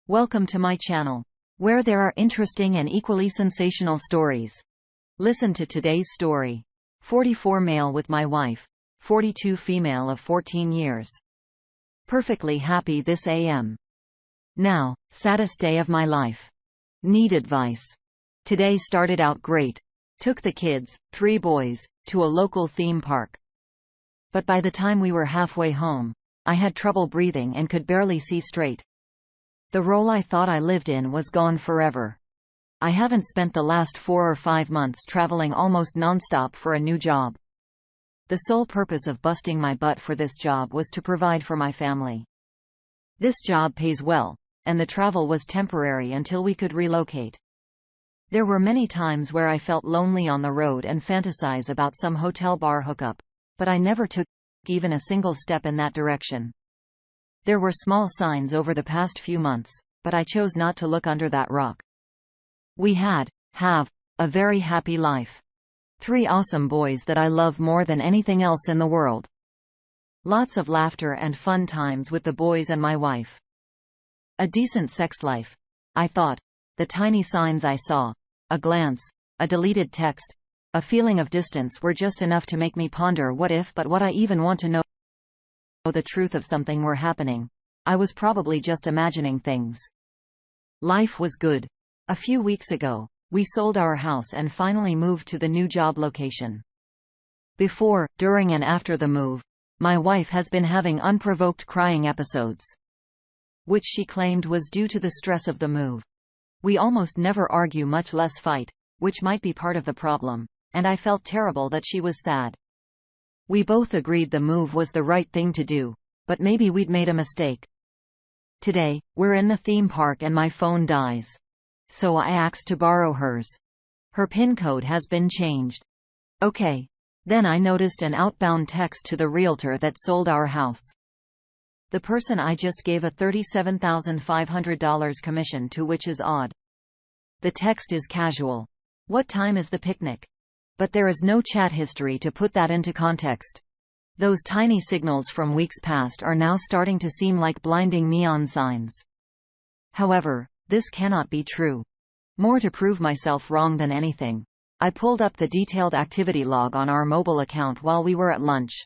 Welcome to my channel, where there are interesting and equally sensational stories. Listen to today's story. 44 male with my wife, 42 female of 14 years. Perfectly happy this AM. Now, saddest day of my life. Need advice. Today started out great. Took the kids, 3 boys, to a local theme park. But by the time we were halfway home, I had trouble breathing and could barely see straight. The role I thought I lived in was gone forever. I haven't spent the last 4 or 5 months traveling almost nonstop for a new job. The sole purpose of busting my butt for this job was to provide for my family. This job pays well, and the travel was temporary until we could relocate. There were many times where I felt lonely on the road and fantasize about some hotel bar hookup, but I never took even a single step in that direction. There were small signs over the past few months, but I chose not to look under that rock. We have a very happy life. 3 awesome boys that I love more than anything else in the world. Lots of laughter and fun times with the boys and my wife. A decent sex life, I thought. The tiny signs I saw, a glance, a deleted text, a feeling of distance were just enough to make me ponder what if, but what I even want to know the truth of something were happening. I was probably just imagining things. Life was good. A few weeks ago, we sold our house and finally moved to the new job location. Before, during and after the move, my wife has been having unprovoked crying episodes, which she claimed was due to the stress of the move. We almost never argue, much less fight, which might be part of the problem, and I felt terrible that she was sad. We both agreed the move was the right thing to do, but maybe we'd made a mistake. Today, we're in the theme park and my phone dies. So I asked to borrow hers. Her PIN code has been changed. Okay. Then I noticed an outbound text to the realtor that sold our house. The person I just gave a $37,500 commission to, which is odd. The text is casual. What time is the picnic? But there is no chat history to put that into context. Those tiny signals from weeks past are now starting to seem like blinding neon signs. However, this cannot be true. More to prove myself wrong than anything, I pulled up the detailed activity log on our mobile account while we were at lunch.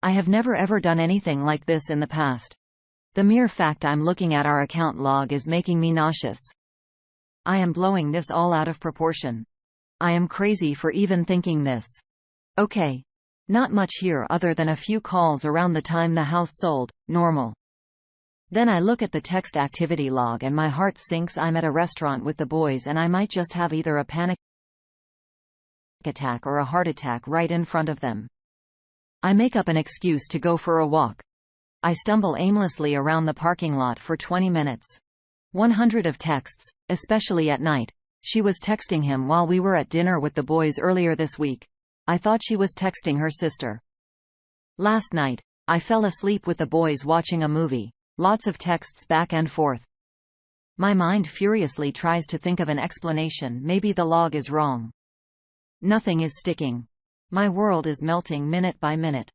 I have never ever done anything like this in the past. The mere fact I'm looking at our account log is making me nauseous. I am blowing this all out of proportion. I am crazy for even thinking this. Okay. Not much here other than a few calls around the time the house sold, normal. Then I look at the text activity log and my heart sinks. I'm at a restaurant with the boys and I might just have either a panic attack or a heart attack right in front of them. I make up an excuse to go for a walk. I stumble aimlessly around the parking lot for 20 minutes. 100 of texts, especially at night. She was texting him while we were at dinner with the boys earlier this week. I thought she was texting her sister. Last night, I fell asleep with the boys watching a movie. Lots of texts back and forth. My mind furiously tries to think of an explanation. Maybe the log is wrong. Nothing is sticking. My world is melting minute by minute.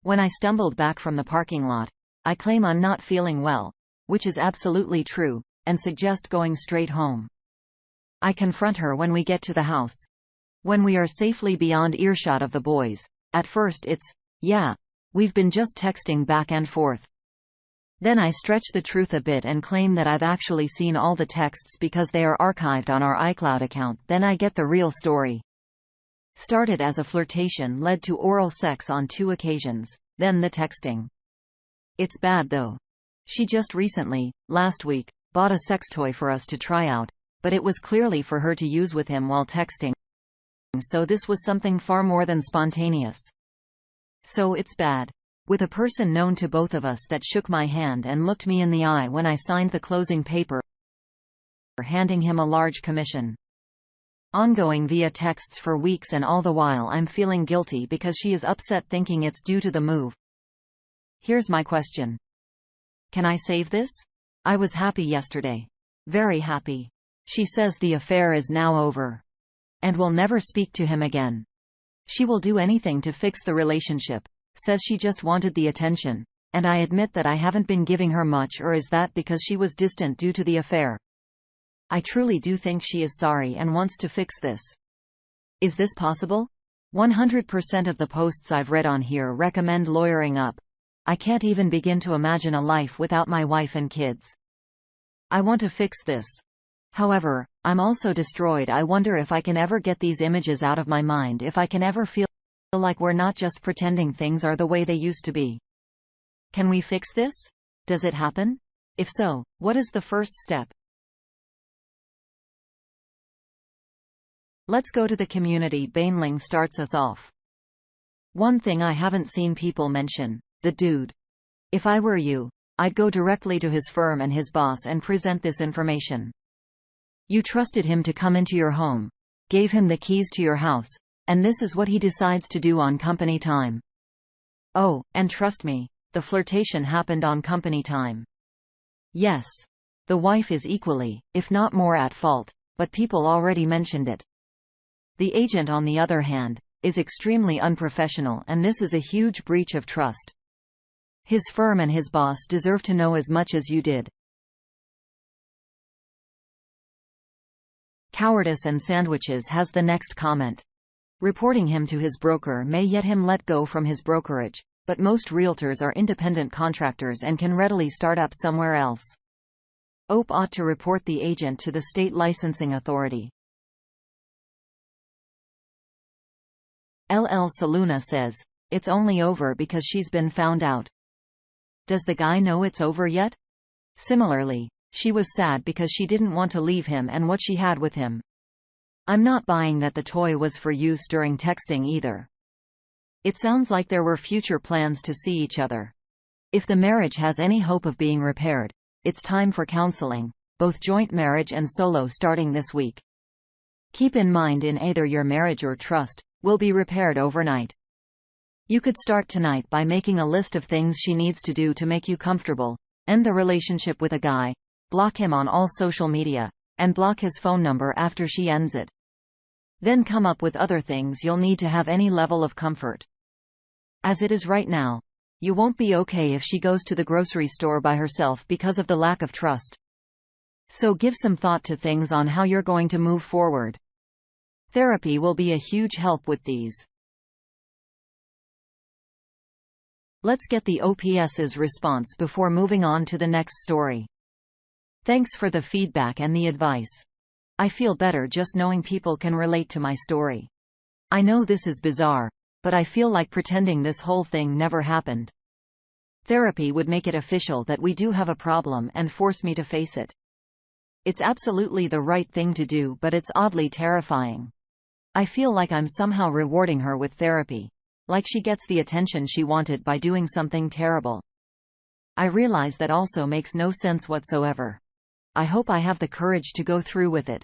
When I stumbled back from the parking lot, I claim I'm not feeling well, which is absolutely true, and suggest going straight home. I confront her when we get to the house. When we are safely beyond earshot of the boys, at first it's, yeah, we've been just texting back and forth. Then I stretch the truth a bit and claim that I've actually seen all the texts because they are archived on our iCloud account. Then I get the real story. Started as a flirtation, led to oral sex on 2 occasions, then the texting. It's bad though. She just recently, last week, bought a sex toy for us to try out, but it was clearly for her to use with him while texting. So this was something far more than spontaneous. So it's bad. With a person known to both of us that shook my hand and looked me in the eye when I signed the closing paper, handing him a large commission. Ongoing via texts for weeks, and all the while I'm feeling guilty because she is upset, thinking it's due to the move. Here's my question. Can I save this? I was happy yesterday. Very happy. She says the affair is now over. And will never speak to him again. She will do anything to fix the relationship. Says she just wanted the attention. And I admit that I haven't been giving her much, or is that because she was distant due to the affair? I truly do think she is sorry and wants to fix this. Is this possible? 100% of the posts I've read on here recommend lawyering up. I can't even begin to imagine a life without my wife and kids. I want to fix this. However, I'm also destroyed. I wonder if I can ever get these images out of my mind, if I can ever feel like we're not just pretending things are the way they used to be. Can we fix this? Does it happen? If so, what is the first step? Let's go to the community. Bainling starts us off. One thing I haven't seen people mention: the dude. If I were you, I'd go directly to his firm and his boss and present this information. You trusted him to come into your home, gave him the keys to your house, and this is what he decides to do on company time. Oh, and trust me, the flirtation happened on company time. Yes. The wife is equally, if not more, at fault, but people already mentioned it. The agent, on the other hand, is extremely unprofessional, and this is a huge breach of trust. His firm and his boss deserve to know as much as you did. Cowardice and Sandwiches has the next comment. Reporting him to his broker may get him let go from his brokerage, but most realtors are independent contractors and can readily start up somewhere else. OP ought to report the agent to the state licensing authority. LL Saluna says, it's only over because she's been found out. Does the guy know it's over yet? Similarly, she was sad because she didn't want to leave him and what she had with him. I'm not buying that the toy was for use during texting either. It sounds like there were future plans to see each other. If the marriage has any hope of being repaired, it's time for counseling, both joint marriage and solo, starting this week. Keep in mind, in either your marriage or trust will be repaired overnight. You could start tonight by making a list of things she needs to do to make you comfortable, end the relationship with a guy, block him on all social media, and block his phone number after she ends it. Then come up with other things you'll need to have any level of comfort. As it is right now, you won't be okay if she goes to the grocery store by herself because of the lack of trust. So give some thought to things on how you're going to move forward. Therapy will be a huge help with these. Let's get the OPS's response before moving on to the next story. Thanks for the feedback and the advice. I feel better just knowing people can relate to my story. I know this is bizarre, but I feel like pretending this whole thing never happened. Therapy would make it official that we do have a problem and force me to face it. It's absolutely the right thing to do, but it's oddly terrifying. I feel like I'm somehow rewarding her with therapy, like she gets the attention she wanted by doing something terrible. I realize that also makes no sense whatsoever. I hope I have the courage to go through with it.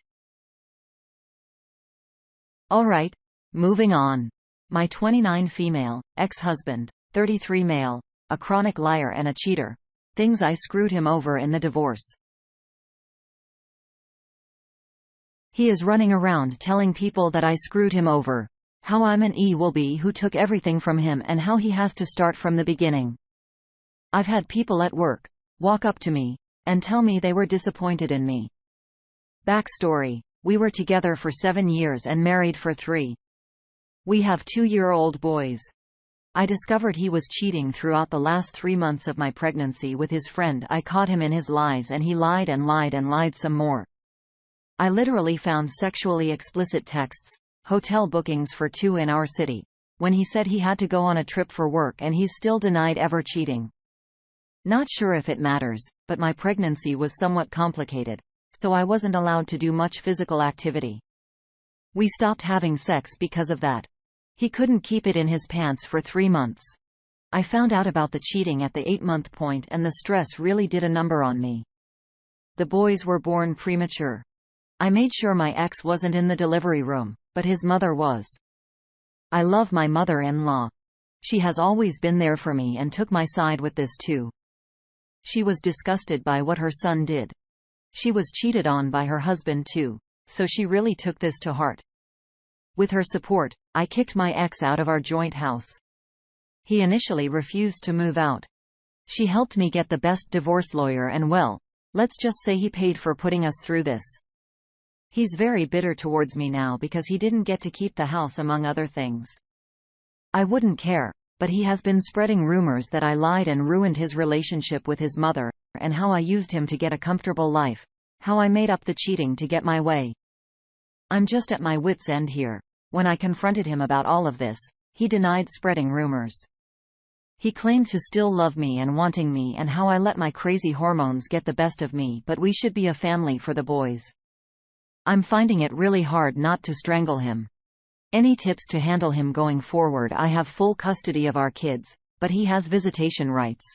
Alright, moving on. My 29 female, ex-husband, 33 male, a chronic liar and a cheater. Things I screwed him over in the divorce. He is running around telling people that I screwed him over, how I'm an e-will-be who took everything from him, and how he has to start from the beginning. I've had people at work walk up to me and tell me they were disappointed in me. Backstory: we were together for 7 years and married for 3. We have 2-year-old boys. I discovered he was cheating throughout the last 3 months of my pregnancy with his friend. I caught him in his lies, and he lied and lied and lied some more. I literally found sexually explicit texts, hotel bookings for 2 in our city, when he said he had to go on a trip for work, and he's still denied ever cheating. Not sure if it matters, but my pregnancy was somewhat complicated, so I wasn't allowed to do much physical activity. We stopped having sex because of that. He couldn't keep it in his pants for 3 months. I found out about the cheating at the 8-month point, and the stress really did a number on me. The boys were born premature. I made sure my ex wasn't in the delivery room, but his mother was. I love my mother-in-law. She has always been there for me and took my side with this too. She was disgusted by what her son did. She was cheated on by her husband too, so she really took this to heart. With her support, I kicked my ex out of our joint house. He initially refused to move out. She helped me get the best divorce lawyer and well, let's just say he paid for putting us through this. He's very bitter towards me now because he didn't get to keep the house among other things. I wouldn't care, but he has been spreading rumors that I lied and ruined his relationship with his mother, and how I used him to get a comfortable life, how I made up the cheating to get my way. I'm just at my wit's end here. When I confronted him about all of this, he denied spreading rumors. He claimed to still love me and wanting me and how I let my crazy hormones get the best of me, but we should be a family for the boys. I'm finding it really hard not to strangle him. Any tips to handle him going forward? I have full custody of our kids, but he has visitation rights.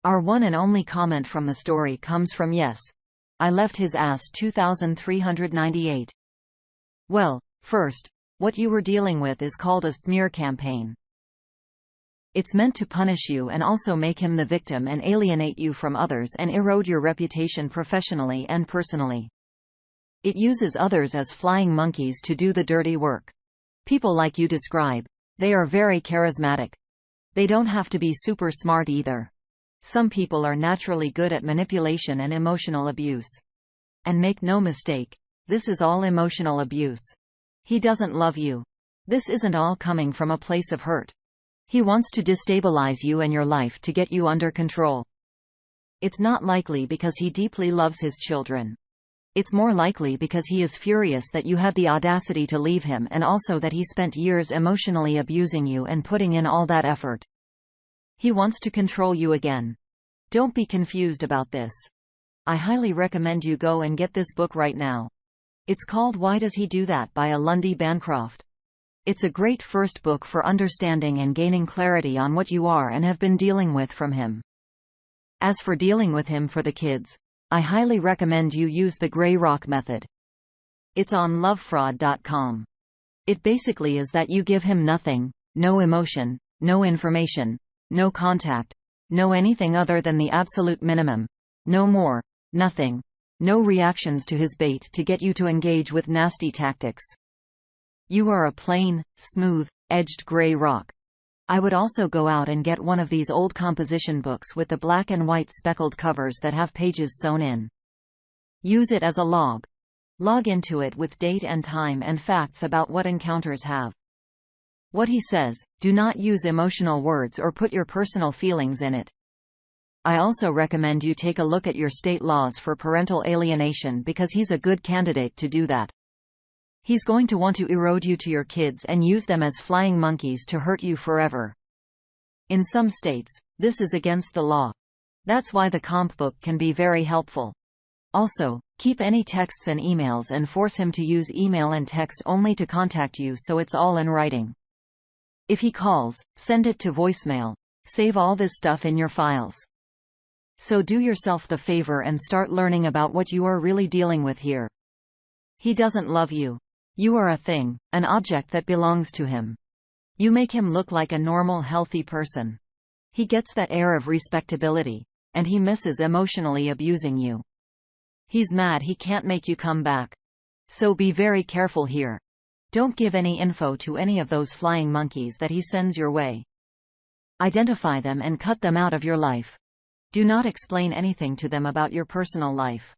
Our one and only comment from the story comes from Yes. I left his ass 2398. Well, first, what you were dealing with is called a smear campaign. It's meant to punish you and also make him the victim and alienate you from others and erode your reputation professionally and personally. It uses others as flying monkeys to do the dirty work. People like you describe. They are very charismatic. They don't have to be super smart either. Some people are naturally good at manipulation and emotional abuse. And make no mistake, this is all emotional abuse. He doesn't love you. This isn't all coming from a place of hurt. He wants to destabilize you and your life to get you under control. It's not likely because he deeply loves his children. It's more likely because he is furious that you had the audacity to leave him and also that he spent years emotionally abusing you and putting in all that effort. He wants to control you again. Don't be confused about this. I highly recommend you go and get this book right now. It's called Why Does He Do That by Lundy Bancroft. It's a great first book for understanding and gaining clarity on what you are and have been dealing with from him. As for dealing with him for the kids, I highly recommend you use the Grey Rock method. It's on lovefraud.com. It basically is that you give him nothing, no emotion, no information, no contact, no anything other than the absolute minimum, no more, nothing, no reactions to his bait to get you to engage with nasty tactics. You are a plain, smooth, edged gray rock. I would also go out and get one of these old composition books with the black and white speckled covers that have pages sewn in. Use it as a log. Log into it with date and time and facts about what encounters have. What he says, do not use emotional words or put your personal feelings in it. I also recommend you take a look at your state laws for parental alienation because he's a good candidate to do that. He's going to want to erode you to your kids and use them as flying monkeys to hurt you forever. In some states, this is against the law. That's why the comp book can be very helpful. Also, keep any texts and emails and force him to use email and text only to contact you so it's all in writing. If he calls, send it to voicemail. Save all this stuff in your files. So do yourself the favor and start learning about what you are really dealing with here. He doesn't love you. You are a thing, an object that belongs to him. You make him look like a normal, healthy person. He gets that air of respectability, and he misses emotionally abusing you. He's mad he can't make you come back. So be very careful here. Don't give any info to any of those flying monkeys that he sends your way. Identify them and cut them out of your life. Do not explain anything to them about your personal life.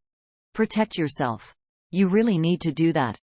Protect yourself. You really need to do that.